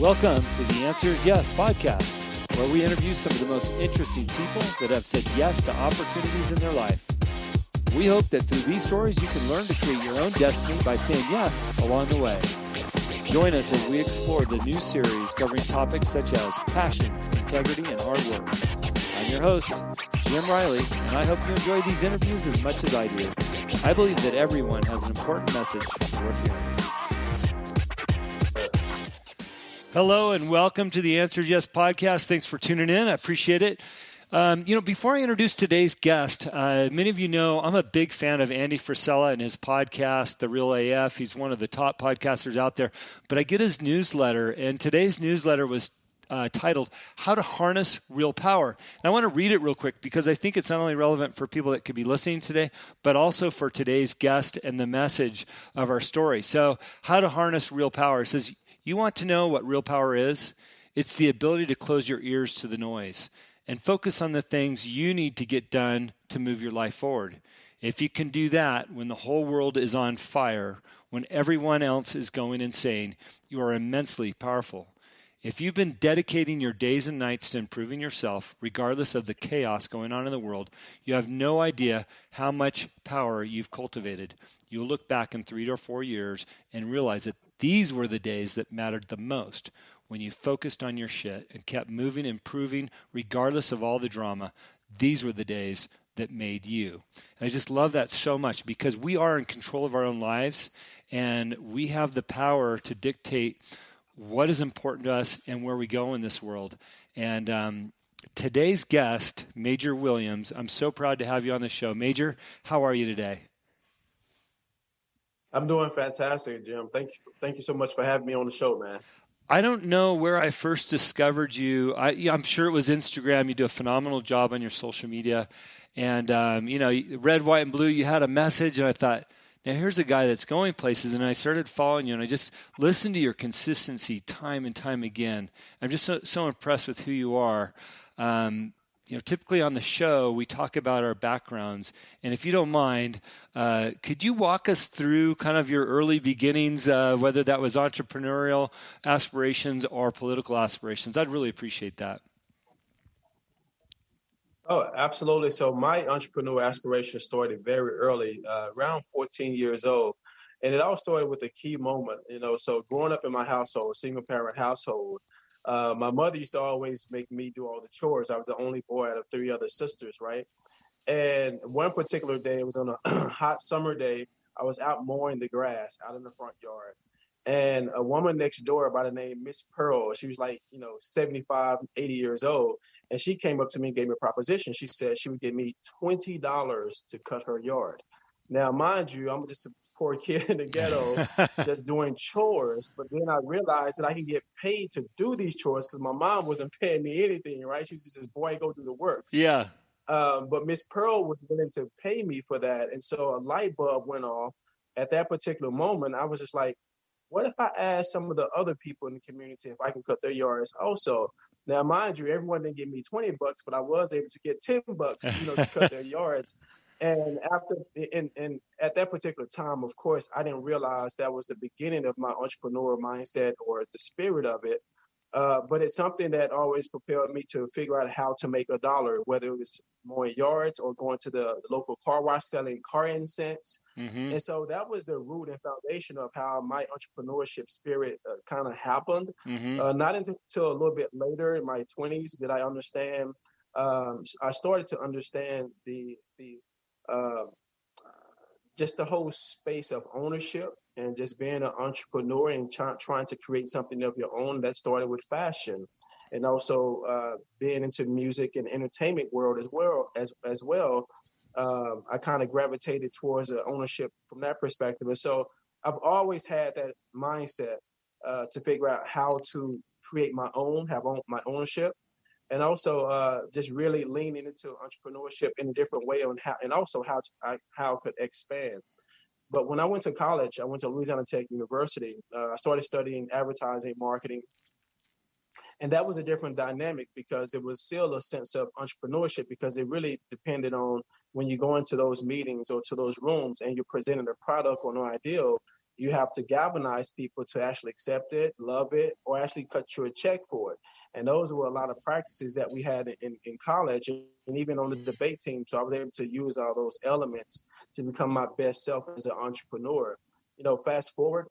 Welcome to the Answer is Yes podcast, where we interview some of the most interesting people that have said yes to opportunities in their life. We hope that through these stories, you can learn to create your own destiny by saying yes along the way. Join us as we explore the new series covering topics such as passion, integrity, and hard work. I'm your host, Jim Riley, and I hope you enjoy these interviews as much as I do. I believe that everyone has an important message worth hearing. Hello and welcome to the Answer Yes podcast. Thanks for tuning in. I appreciate it. Before I introduce today's guest, many of you know I'm a big fan of Andy Frisella and his podcast, The Real AF. He's one of the top podcasters out there. But I get his newsletter, and today's newsletter was titled, How to Harness Real Power. And I want to read it real quick because I think it's not only relevant for people that could be listening today, but also for today's guest and the message of our story. So, How to Harness Real Power. It says, you want to know what real power is? It's the ability to close your ears to the noise and focus on the things you need to get done to move your life forward. If you can do that when the whole world is on fire, when everyone else is going insane, you are immensely powerful. If you've been dedicating your days and nights to improving yourself, regardless of the chaos going on in the world, you have no idea how much power you've cultivated. You'll look back in 3 or 4 years and realize that these were the days that mattered the most, when you focused on your shit and kept moving, improving, regardless of all the drama. These were the days that made you. And I just love that so much because we are in control of our own lives and we have the power to dictate what is important to us and where we go in this world. And today's guest, Major Williams, I'm so proud to have you on the show. Major, how are you today? I'm doing fantastic, Jim. Thank you so much for having me on the show, man. I don't know where I first discovered you. I'm sure it was Instagram. You do a phenomenal job on your social media. And, red, white, and blue, you had a message. And I thought, now here's a guy that's going places. And I started following you. And I just listened to your consistency time and time again. I'm just so impressed with who you are. Typically on the show, we talk about our backgrounds. And if you don't mind, could you walk us through kind of your early beginnings, whether that was entrepreneurial aspirations or political aspirations? I'd really appreciate that. Oh, absolutely. So my entrepreneur aspiration started very early, around 14 years old. And it all started with a key moment, so growing up in my household, single parent household, my mother used to always make me do all the chores. I was the only boy out of 3 other sisters, right? And one particular day, it was on a hot summer day, I was out mowing the grass out in the front yard. And a woman next door by the name Miss Pearl, she was like, 75, 80 years old. And she came up to me and gave me a proposition. She said she would give me $20 to cut her yard. Now, mind you, I'm just a poor kid in the ghetto just doing chores. But then I realized that I can get paid to do these chores because my mom wasn't paying me anything, right? She was just, boy, go do the work. Yeah. But Miss Pearl was willing to pay me for that. And so a light bulb went off at that particular moment. I was just like, what if I asked some of the other people in the community if I can cut their yards also? Now, mind you, everyone didn't give me $20, but I was able to get $10, to cut their yards. And at that particular time, of course, I didn't realize that was the beginning of my entrepreneur mindset or the spirit of it. But it's something that always propelled me to figure out how to make a dollar, whether it was mowing yards or going to the local car wash selling car incense. Mm-hmm. And so that was the root and foundation of how my entrepreneurship spirit kind of happened. Mm-hmm. Not until a little bit later in my 20s did I understand. I started to understand just the whole space of ownership and just being an entrepreneur and trying to create something of your own. That started with fashion and also being into music and entertainment world as well. I kind of gravitated towards the ownership from that perspective. And so I've always had that mindset to figure out how to create my ownership. And also just really leaning into entrepreneurship in a different way how it could expand. But when I went to college, I went to Louisiana Tech University. I started studying advertising, marketing. And that was a different dynamic because there was still a sense of entrepreneurship because it really depended on when you go into those meetings or to those rooms and you're presenting a product or an ideal, you have to galvanize people to actually accept it, love it, or actually cut you a check for it. And those were a lot of practices that we had in college and even on the debate team. So I was able to use all those elements to become my best self as an entrepreneur. Fast forward,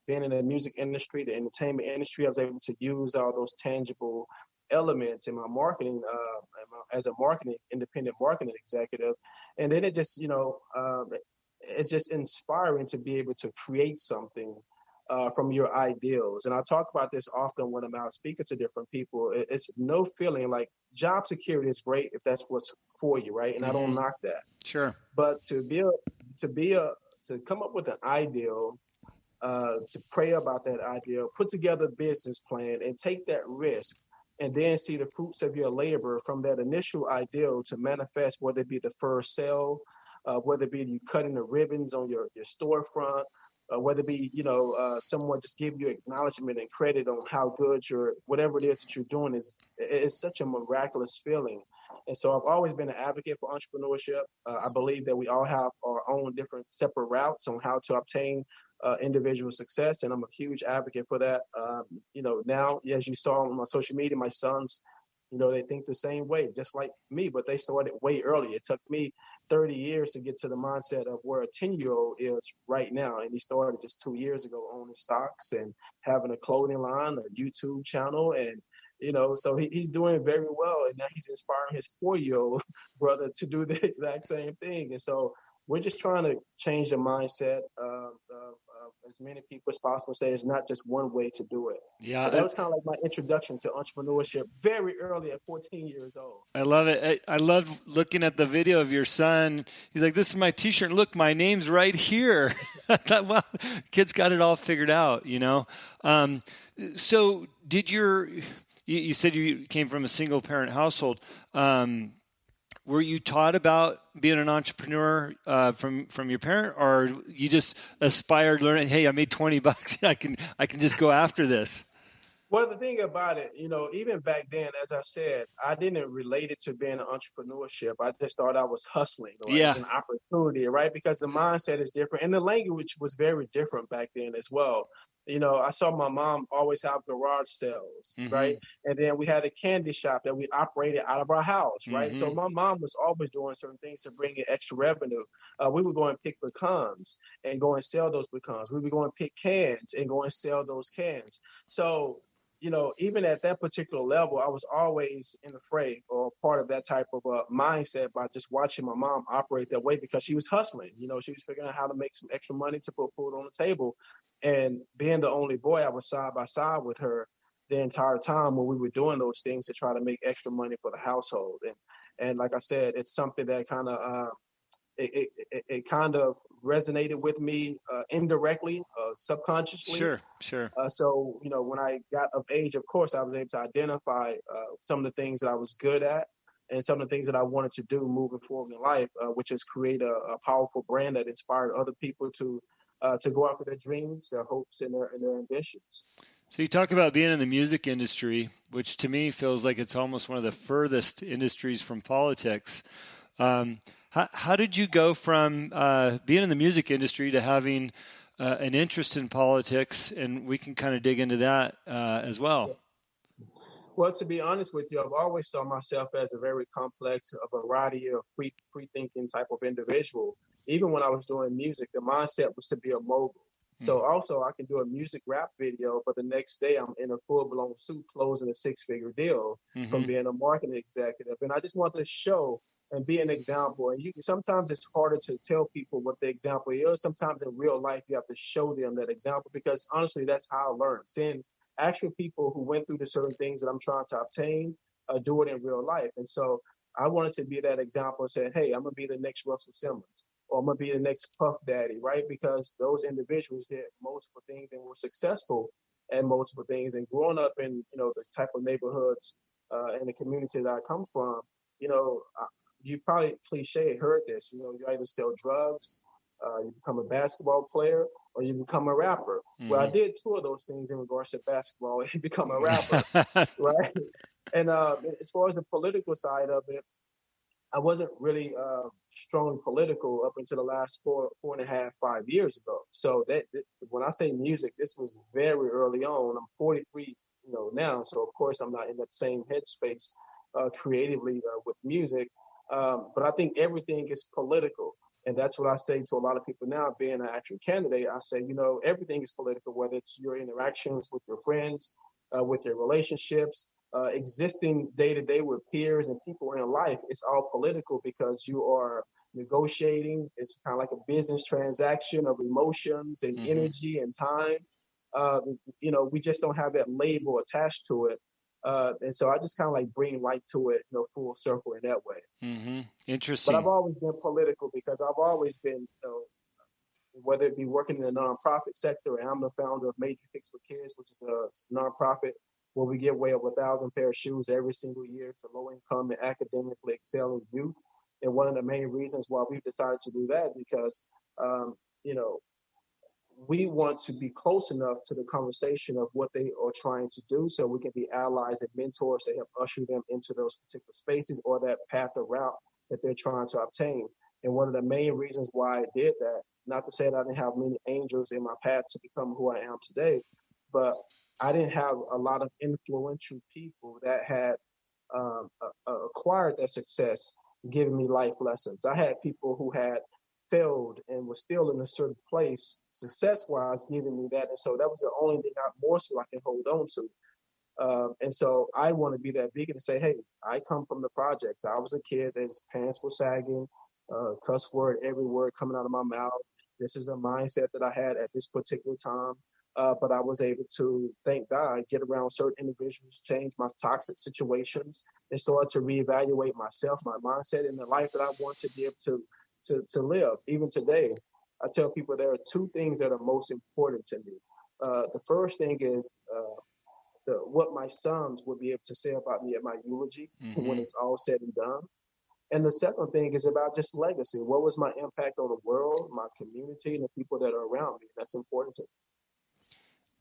being in the music industry, the entertainment industry, I was able to use all those tangible elements in my marketing as a independent marketing executive. And then it just, it's just inspiring to be able to create something from your ideals. And I talk about this often when I'm out speaking to different people. It's no feeling like job security is great if that's what's for you, right? And I don't knock that. Sure. But to come up with an ideal, to pray about that ideal, put together a business plan, and take that risk, and then see the fruits of your labor from that initial ideal to manifest, whether it be the first sale, whether it be you cutting the ribbons on your storefront, whether it be, someone just give you acknowledgement and credit on how good whatever it is that you're doing is such a miraculous feeling. And so I've always been an advocate for entrepreneurship. I believe that we all have our own different separate routes on how to obtain individual success. And I'm a huge advocate for that. Now, as you saw on my social media, my sons, they think the same way, just like me, but they started way earlier. It took me 30 years to get to the mindset of where a 10-year-old is right now. And he started just 2 years ago owning stocks and having a clothing line, a YouTube channel. And, so he's doing very well. And now he's inspiring his 4-year-old brother to do the exact same thing. And so we're just trying to change the mindset of as many people as possible. Say it's not just one way to do it. Yeah, but that was kind of like my introduction to entrepreneurship very early at 14 years old. I love it. I love looking at the video of your son. He's like, "This is my T-shirt. Look, my name's right here." I thought, wow, kid's got it all figured out. So did you said you came from a single parent household. Were you taught about being an entrepreneur from your parent, or you just aspired learning, hey, I made $20, I can just go after this? Well, the thing about it, even back then, as I said, I didn't relate it to being an entrepreneurship. I just thought I was hustling, or it was an opportunity, right? Because the mindset is different, and the language was very different back then as well. I saw my mom always have garage sales, right? And then we had a candy shop that we operated out of our house, right? So my mom was always doing certain things to bring in extra revenue. We would go and pick pecans and go and sell those pecans. We would go and pick cans and go and sell those cans. So, even at that particular level, I was always in the fray or part of that type of mindset by just watching my mom operate that way, because she was hustling. She was figuring out how to make some extra money to put food on the table. And being the only boy, I was side by side with her the entire time when we were doing those things to try to make extra money for the household. And like I said, it's something that kind of it kind of resonated with me indirectly, subconsciously. Sure. So, when I got of age, of course, I was able to identify some of the things that I was good at and some of the things that I wanted to do moving forward in life, which is create a powerful brand that inspired other people to go after their dreams, their hopes, and their ambitions. So you talk about being in the music industry, which to me feels like it's almost one of the furthest industries from politics. How did you go from being in the music industry to having an interest in politics? And we can kind of dig into that as well. Well, to be honest with you, I've always saw myself as a very complex, a variety of free thinking type of individual. Even when I was doing music, the mindset was to be a mogul. So also I can do a music rap video, but the next day I'm in a full-blown suit closing a 6-figure deal from being a marketing executive. And I just want to show and be an example. And sometimes it's harder to tell people what the example is. Sometimes in real life, you have to show them that example, because honestly, that's how I learned. Seeing actual people who went through the certain things that I'm trying to obtain, do it in real life. And so I wanted to be that example and say, hey, I'm going to be the next Russell Simmons, or I'm going to be the next Puff Daddy, right? Because those individuals did multiple things and were successful at multiple things. And growing up in, the type of neighborhoods and the community that I come from, you probably cliche heard this, you either sell drugs, you become a basketball player, or you become a rapper. Well, I did 2 of those things in regards to basketball and become a rapper, right? And as far as the political side of it, I wasn't really strongly political up until the last 4.5, 5 years ago. So that when I say music, this was very early on. I'm 43, now, so of course I'm not in that same headspace creatively with music. But I think everything is political. And that's what I say to a lot of people now, being an actual candidate. I say, everything is political, whether it's your interactions with your friends, with your relationships, existing day to day with peers and people in life. It's all political because you are negotiating. It's kind of like a business transaction of emotions and Mm-hmm. energy and time. Uh, we just don't have that label attached to it. And so I just kind of like bring light to it, full circle in that way. Mm-hmm. But I've Interesting. always been political because I've always been, whether it be working in the nonprofit sector, and I'm the founder of Major Fix for Kids, which is a nonprofit where we give away over 1,000 pair of shoes every single year to low income and academically excelling youth. And one of the main reasons why we've decided to do that because, um, you know, we want to be close enough to the conversation of what they are trying to do so we can be allies and mentors to help usher them into those particular spaces or that path or route that they're trying to obtain. And one of the main reasons why I did that, not to say that I didn't have many angels in my path to become who I am today, but I didn't have a lot of influential people that had acquired that success, giving me life lessons. I had people who had failed and were still in a certain place, success wise, giving me that. And so that was the only thing more so I can hold on to. And so I want to be that beacon and say, hey, I come from the projects. I was a kid that his pants were sagging, cuss word, every word coming out of my mouth. This is a mindset that I had at this particular time. But I was able to, thank God, get around certain individuals, change my toxic situations, and start to reevaluate myself, my mindset, and the life that I want to be able to live. Even today, I tell people there are two things that are most important to me. The first thing is what my sons would be able to say about me at my eulogy when Mm-hmm. it's all said and done. And the second thing is about just legacy. What was my impact on the world, my community, and the people that are around me? That's important to me.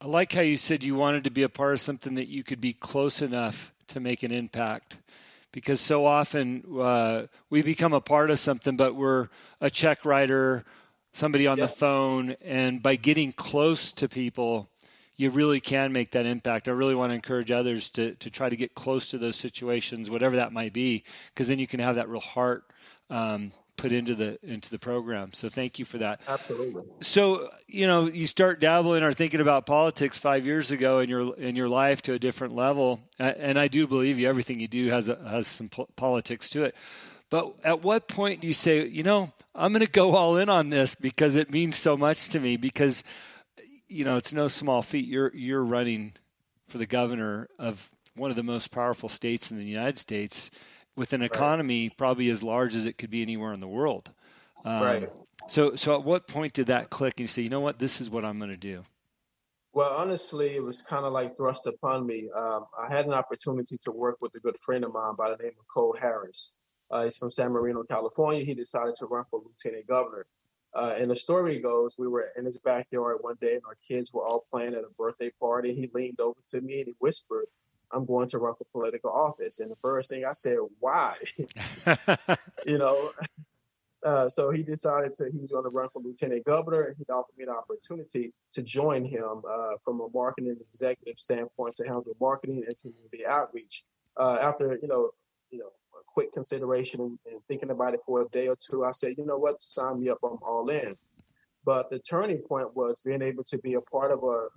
I like how you said you wanted to be a part of something that you could be close enough to make an impact. Because so often we become a part of something, but we're a check writer, somebody on the Yeah, phone, and by getting close to people, you really can make that impact. I really want to encourage others to try to get close to those situations, whatever that might be, because then you can have that real heart put into the program. So thank you for that. absolutely. So you start dabbling or thinking about politics 5 years ago in your life to a different level, and I do believe you. Everything you do has some politics to it. But at what point do you say, I'm going to go all in on this because it means so much to me? Because it's no small feat. You're running for the governor of one of the most powerful states in the United States, with an Right, economy probably as large as it could be anywhere in the world. right. Um, so at what point did that click and you say, you know what, this is what I'm going to do? Well, honestly, it was kind of like thrust upon me. I had an opportunity to work with a good friend of mine by the name of Cole Harris. He's from San Marino, California. He decided to run for lieutenant governor. And the story goes, we were in his backyard one day, and our kids were all playing at a birthday party. He leaned over to me and he whispered, "I'm going to run for political office." And the first thing I said, "Why?" you know, so he decided he was going to run for lieutenant governor, and he offered me an opportunity to join him from a marketing executive standpoint to handle marketing and community outreach. After a quick consideration and thinking about it for a day or two, I said, you know what, sign me up, I'm all in. But the turning point was being able to be a part of a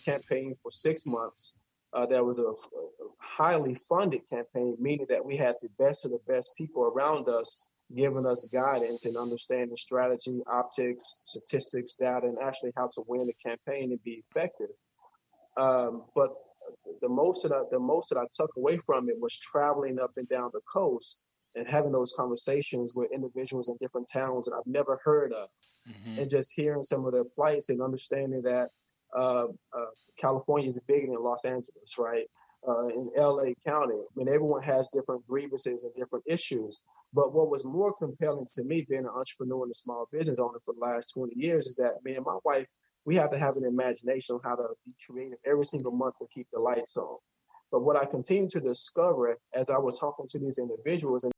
campaign for 6 months. That was a highly funded campaign, meaning that we had the best of the best people around us giving us guidance and understanding strategy, optics, statistics, data, and actually how to win the campaign and be effective. But the most that I took away from it was traveling up and down the coast and having those conversations with individuals in different towns that I've never heard of, Mm-hmm. and just hearing some of their plights and understanding that uh, uh, California is bigger than Los Angeles, right? In LA County, I mean, everyone has different grievances and different issues. But what was more compelling to me, being an entrepreneur and a small business owner for the last 20 years, is that me and my wife, we have to have an imagination on how to be creative every single month to keep the lights on. But what I continue to discover as I was talking to these individuals, and